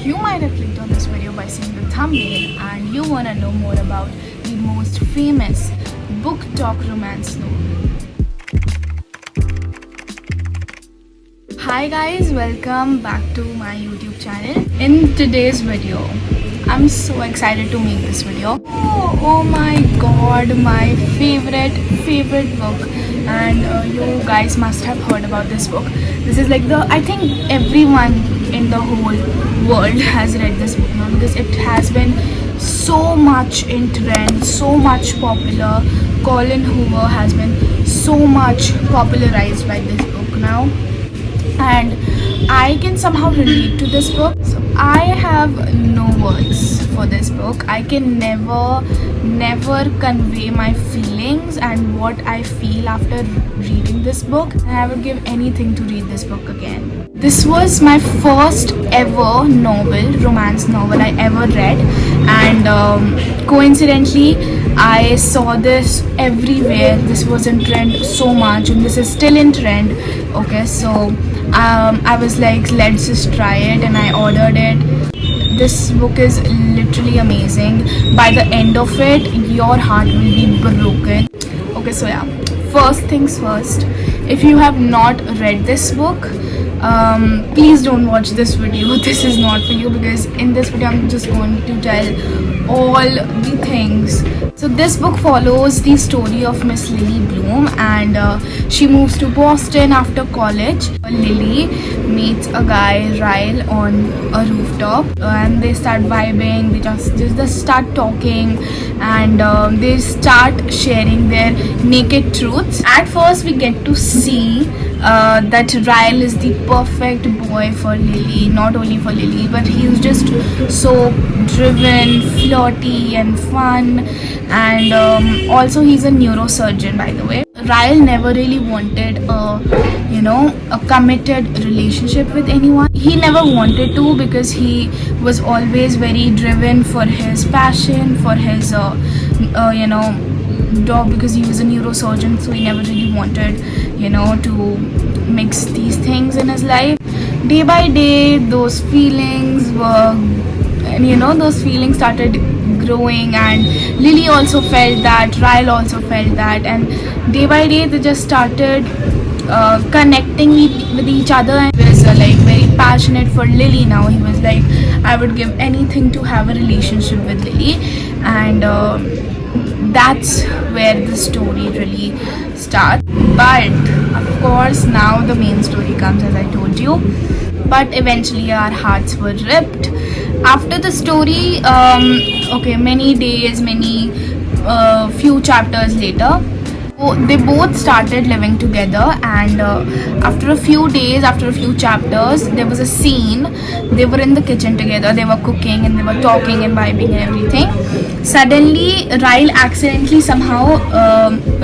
You might have clicked on this video by seeing the thumbnail and you want to know more about the most famous booktok romance novel. Hi guys, welcome back to my YouTube channel. In today's video, I'm so excited to make this video. Oh my god, my favorite book, and you guys must have heard about this book. This is like I think everyone in the whole world has read this book now, because it has been so much in trend, so much popular. Colleen Hoover has been so much popularized by this book now, and I can somehow relate to this book. So I have no words for this book. I can never convey my feelings and what I feel after reading this book, and I would give anything to read this book again. This was my first ever romance novel I ever read, and coincidentally I saw this everywhere. This was in trend so much, and this is still in trend. Okay, so I was like, let's just try it, and I ordered it. This book is literally amazing. By the end of it, your heart will be broken. Okay, so yeah, first things first, if you have not read this book, please don't watch this video. This is not for you, because in this video I'm just going to tell all the things. So this book follows the story of Miss Lily Bloom, and she moves to Boston after college. Lily meets a guy, Ryle, on a rooftop, and they start vibing. They just start talking, and they start sharing their naked truths. At first we get to see that Ryle is the perfect boy for Lily. Not only for Lily, but he's just so driven, flirty and fun, and also he's a neurosurgeon, by the way. Ryle never really wanted a committed relationship with anyone. He never wanted to, because he was always very driven for his passion, for his job, because he was a neurosurgeon. So he never really wanted to mix these things in his life. Day by day, those feelings started growing, and Lily also felt that, Ryle also felt that, and day by day they just started connecting with each other. And he was very passionate for Lily now. He was like, I would give anything to have a relationship with Lily, and that's where the story really starts. But of course now the main story comes, as I told you. But eventually our hearts were ripped after the story. Many days, few chapters later, they both started living together, and after a few days, after a few chapters, there was a scene. They were in the kitchen together, they were cooking and they were talking and vibing and everything. Suddenly Ryle accidentally somehow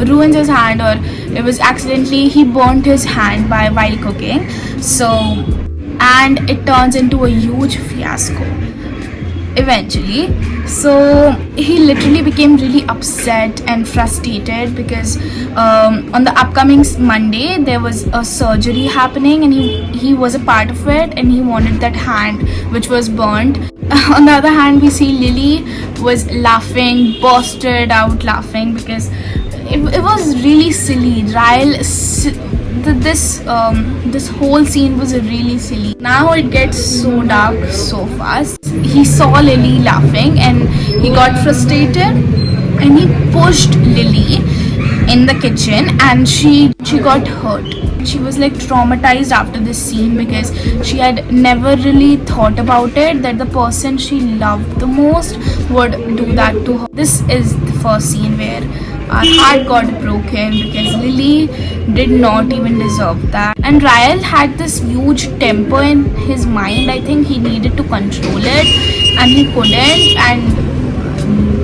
ruins his hand, or it was accidentally he burnt his hand while cooking. And it turns into a huge fiasco eventually. So he literally became really upset and frustrated, because on the upcoming Monday there was a surgery happening, and he was a part of it, and he wanted that hand which was burnt. On the other hand, we see Lily was laughing, bursted out laughing, because it was really silly. Ryle, this whole scene was really silly. Now it gets so dark so fast. He saw Lily laughing, and he got frustrated, and he pushed Lily in the kitchen, and she got hurt. She was like traumatized after this scene, because she had never really thought about it, that the person she loved the most would do that to her. This is the first scene where our heart got broken, because Lily did not even deserve that. And Ryle had this huge temper in his mind. I think he needed to control it, and he couldn't. And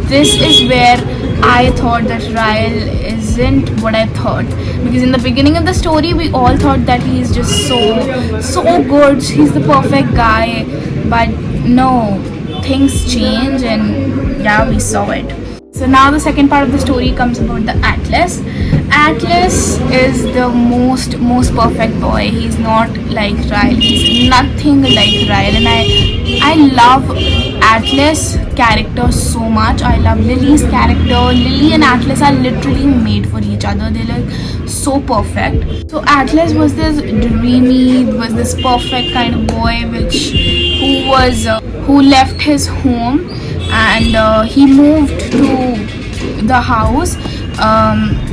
this is where I thought that Ryle isn't what I thought, because in the beginning of the story we all thought that he's just so good, he's the perfect guy. But no, things change, and yeah, we saw it. So now the second part of the story comes about the Atlas. Atlas is the most perfect boy. He's not like Ryle. He's nothing like Ryle, and I I love Atlas character so much. I love Lily's character. Lily and Atlas are literally made for each other. They look so perfect. So Atlas was this dreamy, was this perfect kind of boy who left his home, and he moved to the house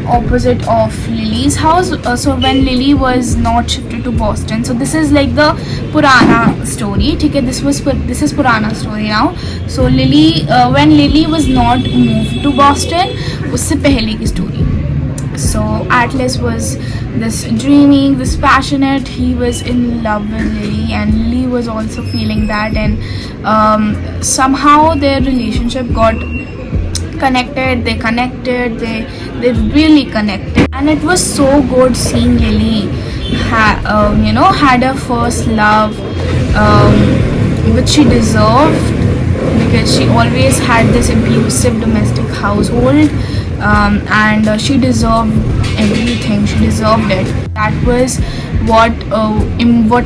opposite of Lily's house. So when Lily was not shifted to Boston, so this is like the Purana story. Okay, this is Purana story now. So Lily, when Lily was not moved to Boston, उससे पहले की story. So Atlas was this dreaming, this passionate. He was in love with Lily, and Lily was also feeling that, and somehow their relationship got connected. They really connected, and it was so good seeing Lily had her first love, which she deserved, because she always had this abusive domestic household, and she deserved everything. She deserved it. That was what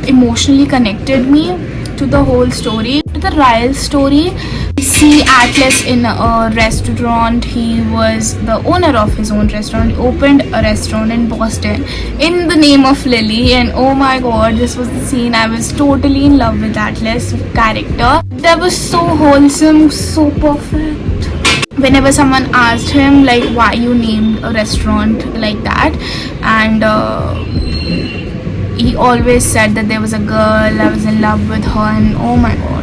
emotionally connected me to the whole story. To the Ryle story, we see Atlas in a restaurant. He was the owner of his own restaurant. He opened a restaurant in Boston in the name of Lily, and oh my god, this was the scene. I was totally in love with Atlas' character. That was so wholesome, so perfect. Whenever someone asked him like why you named a restaurant like that, and he always said that there was a girl, I was in love with her, and oh my god.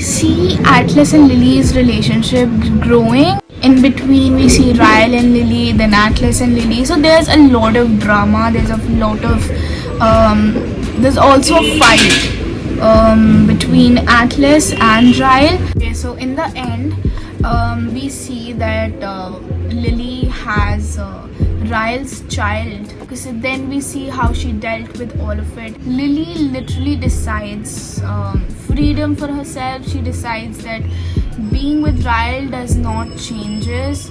See Atlas and Lily's relationship growing. In between we see Ryle and Lily, then Atlas and Lily. So there's a lot of drama. There's a lot of there's also a fight between Atlas and Ryle. Okay, so in the end, we see that Lily has Ryle's child, because then we see how she dealt with all of it. Lily literally decides freedom for herself. She decides that being with Ryle does not changes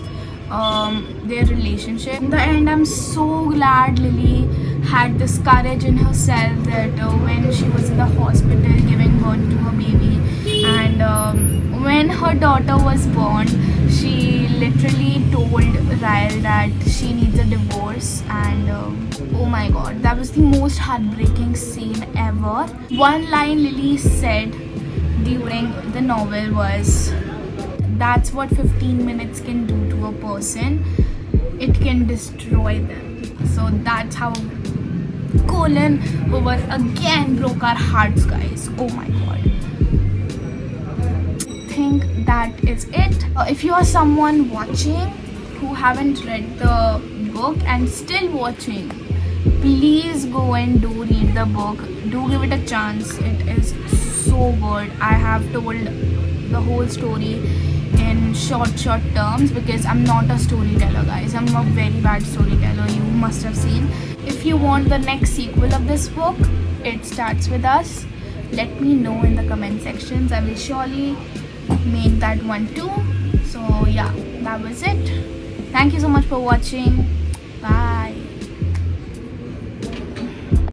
their relationship. In the end, I'm so glad Lily had this courage in herself that when she was in the hospital giving birth to her baby, and when her daughter was born, she literally told Ryle that she needs a divorce, and oh my god, that was the most heartbreaking scene ever. One line Lily said during the novel was, that's what 15 minutes can do to a person. It can destroy them. So that's how Colleen Hoover again broke our hearts, guys. Oh my god. I think that is it. If you are someone watching who haven't read the book and still watching, please go and do read the book. Do give it a chance. It is so good. I have told the whole story in short terms because I'm not a storyteller, guys. I'm a very bad storyteller. You must have seen. If you want the next sequel of this book, It Starts With Us, let me know in the comment sections. I will surely make that one too. So yeah, that was it. Thank you so much for watching. Bye.